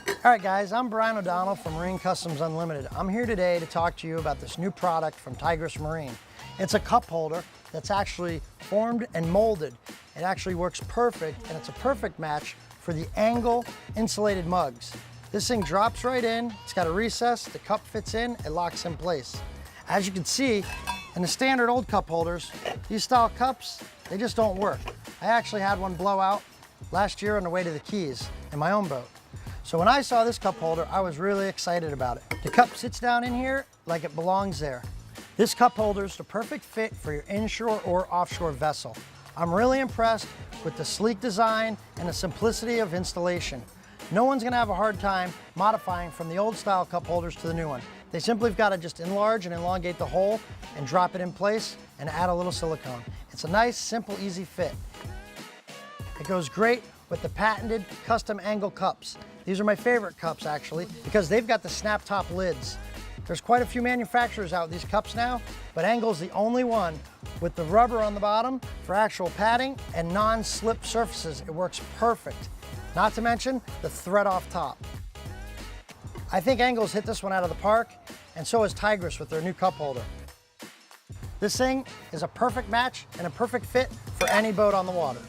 All right guys, I'm Brian O'Donnell from Marine Customs Unlimited. I'm here today to talk to you about this new product from Tigress Marine. It's a cup holder that's actually formed and molded. It actually works perfect, and it's a perfect match for the Engel insulated mugs. This thing drops right in, it's got a recess, the cup fits in, it locks in place. As you can see, in the standard old cup holders, these style cups, they just don't work. I actually had one blow out last year on the way to the Keys in my own boat. So when I saw this cup holder, I was really excited about it. The cup sits down in here like it belongs there. This cup holder is the perfect fit for your inshore or offshore vessel. I'm really impressed with the sleek design and the simplicity of installation. No one's gonna have a hard time modifying from the old style cup holders to the new one. They simply have got to just enlarge and elongate the hole and drop it in place and add a little silicone. It's a nice, simple, easy fit. It goes great with the patented custom Engel cups. These are my favorite cups actually because they've got the snap top lids. There's quite a few manufacturers out with these cups now, but Engel's the only one with the rubber on the bottom for actual padding and non-slip surfaces. It works perfect. Not to mention the thread off top. I think Engel's hit this one out of the park, and so has Tigress with their new cup holder. This thing is a perfect match and a perfect fit for any boat on the water.